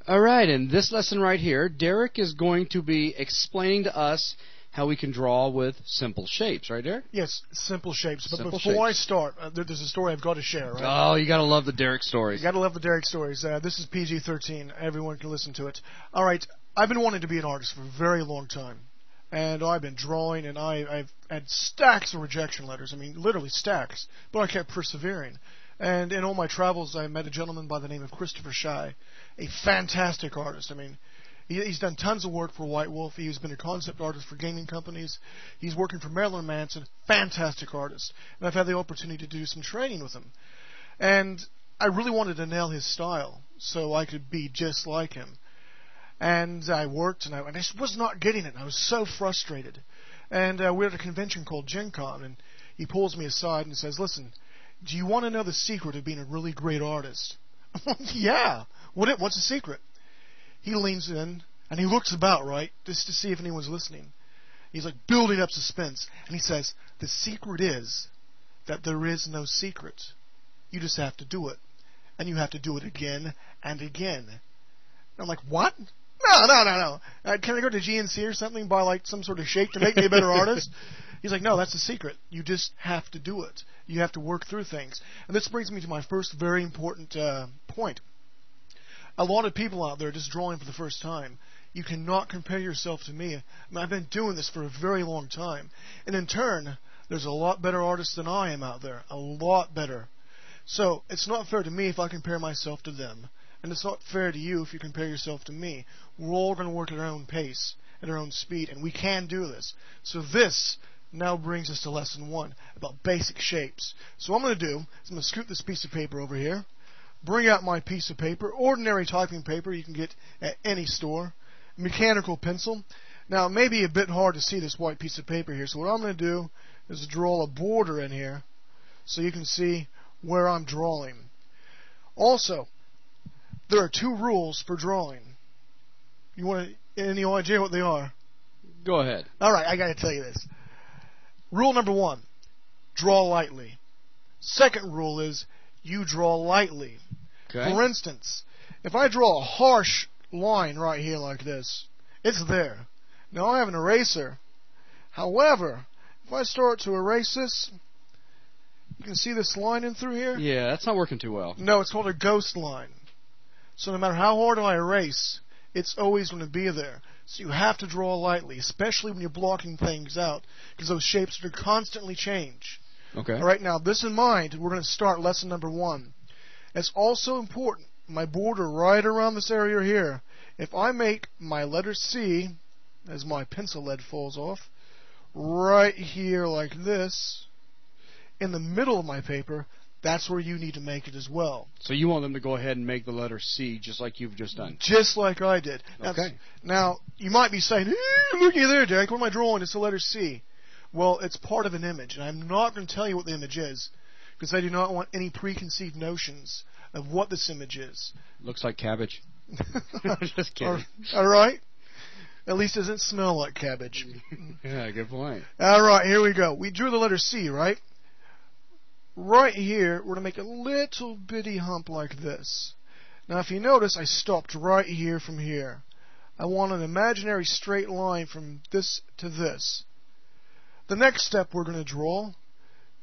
All right, in this lesson right here, Derek is going to be explaining to us how we can draw with simple shapes, right, Derek? Yes, simple shapes. But Simple before I shapes. start, there's a story I've got to share, right? Oh, you got to love the Derek stories. You got to love the Derek stories. This is PG-13. Everyone can listen to it. All right, I've been wanting to be an artist for a very long time. And I've been drawing, and I've had stacks of rejection letters. I mean, literally stacks. But I kept persevering. And in all my travels, I met a gentleman by the name of Christopher Shy, a fantastic artist. I mean, he's done tons of work for White Wolf. He's been a concept artist for gaming companies. He's working for Marilyn Manson. Fantastic artist. And I've had the opportunity to do some training with him. And I really wanted to nail his style so I could be just like him. And I worked, and I just was not getting it. I was so frustrated. And we're at a convention called Gen Con, and he pulls me aside and says, "Listen, do you want to know the secret of being a really great artist?" I'm like, "Yeah. What's the secret?" He leans in, and he looks about, right, just to see if anyone's listening. He's like building up suspense, and he says, "The secret is that there is no secret. You just have to do it. And you have to do it again and again." And I'm like, "What? No. Can I go to GNC or something, buy like some sort of shape to make me a better artist?" He's like, "No, that's the secret. You just have to do it. You have to work through things." And this brings me to my first very important point. A lot of people out there just drawing for the first time. You cannot compare yourself to me. I mean, I've been doing this for a very long time. And in turn, there's a lot better artists than I am out there. A lot better. So it's not fair to me if I compare myself to them. And it's not fair to you if you compare yourself to me. We're all going to work at our own pace, at our own speed, and we can do this. So this now brings us to lesson 1 about basic shapes. So what I'm going to do is I'm going to scoot this piece of paper over here, bring out my piece of paper, ordinary typing paper you can get at any store, mechanical pencil. Now it may be a bit hard to see this white piece of paper here, so what I'm going to do is draw a border in here so you can see where I'm drawing. Also, there are 2 rules for drawing. You want any idea what they are? Go ahead. All right, I got to tell you this. Rule number 1, draw lightly. Second rule is you draw lightly. Okay. For instance, if I draw a harsh line right here like this, it's there. Now I have an eraser. However, if I start to erase this, you can see this line in through here? Yeah, that's not working too well. No, it's called a ghost line. So no matter how hard I erase, it's always going to be there. So you have to draw lightly, especially when you're blocking things out, because those shapes are going to constantly change. Okay. All right, now this in mind, we're going to start lesson number 1. It's also important, my border right around this area here, if I make my letter C, as my pencil lead falls off, right here like this, in the middle of my paper, that's where you need to make it as well. So you want them to go ahead and make the letter C just like you've just done? Just like I did. Okay. Now, you might be saying, looky there, Derek, what am I drawing? It's the letter C. Well, it's part of an image, and I'm not going to tell you what the image is, because I do not want any preconceived notions of what this image is. Looks like cabbage. Just kidding. All right? At least it doesn't smell like cabbage. Yeah, good point. All right, here we go. We drew the letter C, right? Right here, we're going to make a little bitty hump like this. Now, if you notice, I stopped right here from here. I want an imaginary straight line from this to this. The next step we're going to draw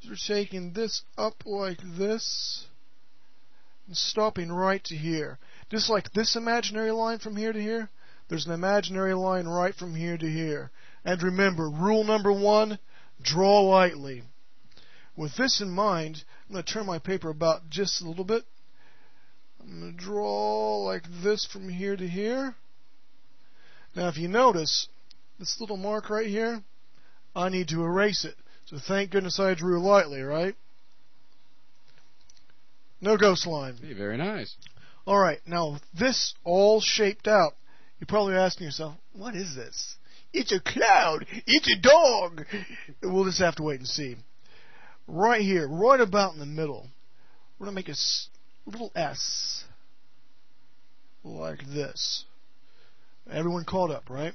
is we're taking this up like this and stopping right to here. Just like this imaginary line from here to here, there's an imaginary line right from here to here. And remember, rule number 1, draw lightly. With this in mind, I'm going to turn my paper about just a little bit. I'm going to draw like this from here to here. Now if you notice, this little mark right here, I need to erase it. So thank goodness I drew lightly, right? No ghost line. Hey, very nice. Alright, now with this all shaped out, you're probably asking yourself, what is this? It's a cloud! It's a dog! We'll just have to wait and see. Right here, right about in the middle, we're going to make a little S. Like this. Everyone caught up, right?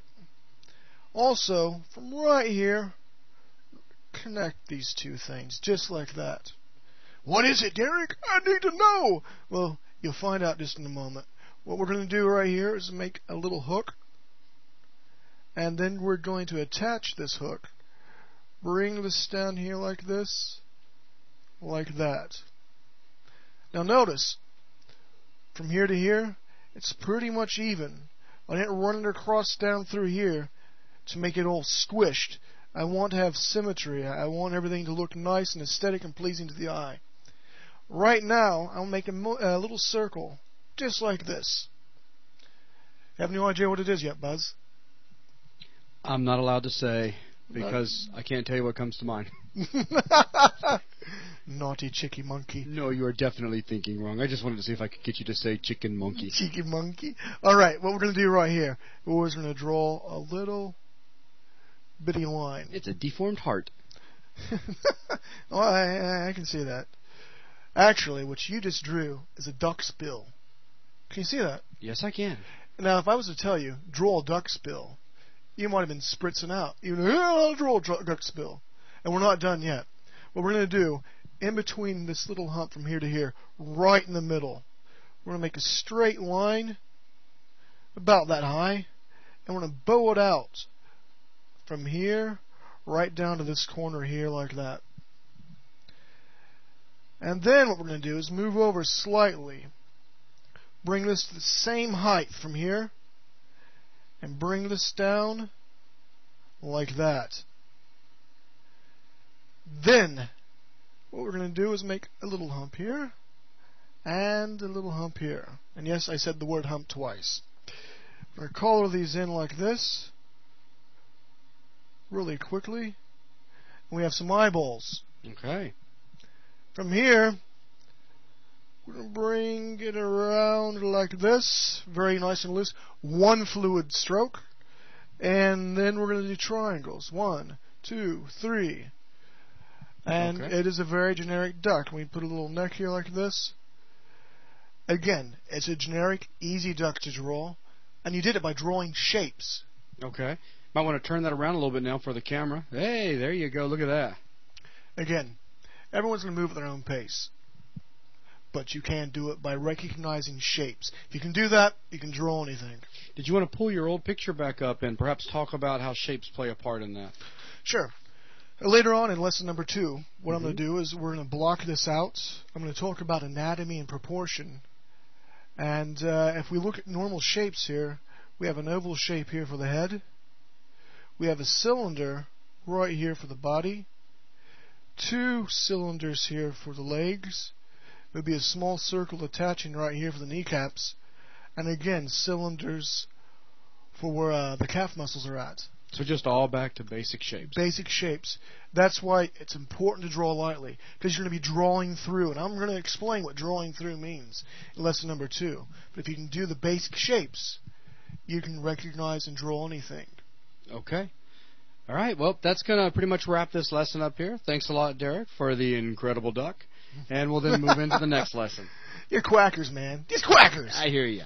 Also, from right here, connect these 2 things, just like that. What is it, Derek? I need to know! Well, you'll find out just in a moment. what we're going to do right here is make a little hook, and then we're going to attach this hook. Bring this down here like this, like that. Now notice, from here to here, it's pretty much even. I didn't run it across down through here to make it all squished. I want to have symmetry. I want everything to look nice and aesthetic and pleasing to the eye. Right now, I'll make a little circle, just like this. Have no idea what it is yet, Buzz? I'm not allowed to say because I can't tell you what comes to mind. Naughty chicky monkey. No, you are definitely thinking wrong. I just wanted to see if I could get you to say chicken monkey. Chicken monkey. All right, what we're going to do right here, we're going to draw a little bitty line. It's a deformed heart. Well, I can see that. Actually, what you just drew is a duck's bill. Can you see that? Yes, I can. Now, if I was to tell you, draw a duck's bill, you might have been spritzing out. I'll draw a duck's bill. And we're not done yet. What we're going to do, in between this little hump from here to here, right in the middle, we're going to make a straight line about that high, and we're going to bow it out from here right down to this corner here like that. And then what we're going to do is move over slightly, bring this to the same height from here, and bring this down like that. Then what we're going to do is make a little hump here and a little hump here. And yes, I said the word hump twice. We're going to color these in like this really quickly. And we have some eyeballs. Okay. From here, we're going to bring it around like this, very nice and loose. One fluid stroke. And then we're going to do triangles. 1, 2, 3. And okay. It is a very generic duck. We put a little neck here like this. Again, it's a generic, easy duck to draw. And you did it by drawing shapes. Okay. Might want to turn that around a little bit now for the camera. Hey, there you go. Look at that. Again, everyone's going to move at their own pace. But you can do it by recognizing shapes. If you can do that, you can draw anything. Did you want to pull your old picture back up and perhaps talk about how shapes play a part in that? Sure. Later on in lesson number 2, what I'm going to do is we're going to block this out. I'm going to talk about anatomy and proportion. And if we look at normal shapes here, we have an oval shape here for the head. We have a cylinder right here for the body. 2 cylinders here for the legs. There would be a small circle attaching right here for the kneecaps. And again, cylinders for where the calf muscles are at. So just all back to basic shapes. Basic shapes. That's why it's important to draw lightly, because you're going to be drawing through, and I'm going to explain what drawing through means in lesson number 2. But if you can do the basic shapes, you can recognize and draw anything. Okay. All right. Well, that's going to pretty much wrap this lesson up here. Thanks a lot, Derek, for the incredible duck. And we'll then move into the next lesson. You're quackers, man. These quackers. I hear you.